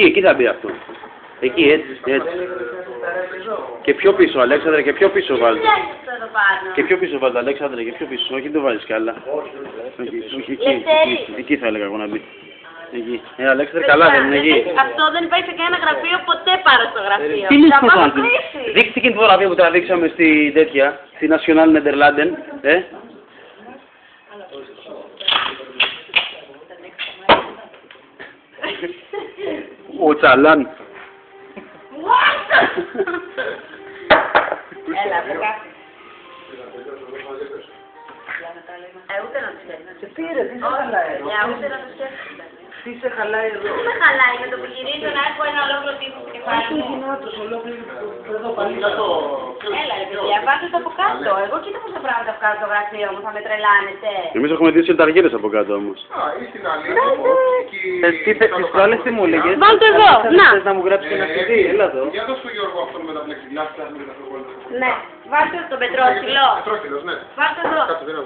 Εκεί θα μπει αυτό. Εκεί, έτσι. Και πιο πίσω, Αλέξανδρε, και πιο πίσω βάζω. Και πιο πίσω βάζω, Αλέξανδρε, και πιο πίσω. Όχι, δεν το βάζεις κι άλλα. Εκεί θα έλεγα εγώ να μπει. Εκεί. Αλέξανδρε, καλά δεν είναι εκεί. Αυτό δεν υπάρχει σε κανένα γραφείο, ποτέ πάρω στο γραφείο. Τι λες πως άντε. Δείξτε εκείνη τη φωτογραφία που τραβήξαμε στη τέτοια, στη National Nederlanden. Ο Τσαλάν. Έλα, από κάτω. Ούτε να το σκέφτεσαι. Σε πήρε, τι σε χαλάει εδώ. Ούτε να το σκέφτεσαι. Τι σε χαλάει εδώ. Δεν με χαλάει, με το που γυρίζω να έχω ένα ολόκληρο τύπο στο κεφάλι μου. Γινότος, ολόκληρο εδώ πάλι. Έλα ρε παιδιά, βάλτε το από κάτω. Εγώ κοίτα πόσα πράγματα βγάζω στο γραφείο μου, θα με τρελάνετε. Εμείς έχουμε δύο συνταργύρες από κάτω όμως. Ή στην άλλη, Τις προάλλες τι μου έλεγες. Βάλτε εδώ, να. Θες να μου γράψεις ένα CD, έλα εδώ. Για δώσ' του Γιώργο αυτόν με τα πλεξιγκλάς, με τα φρεγόλια. Ναι, βάλτε το πετρόσιλο. Πετρόχυλος, ναι. Βάλτε εδώ. Κάτσε, δεν είναι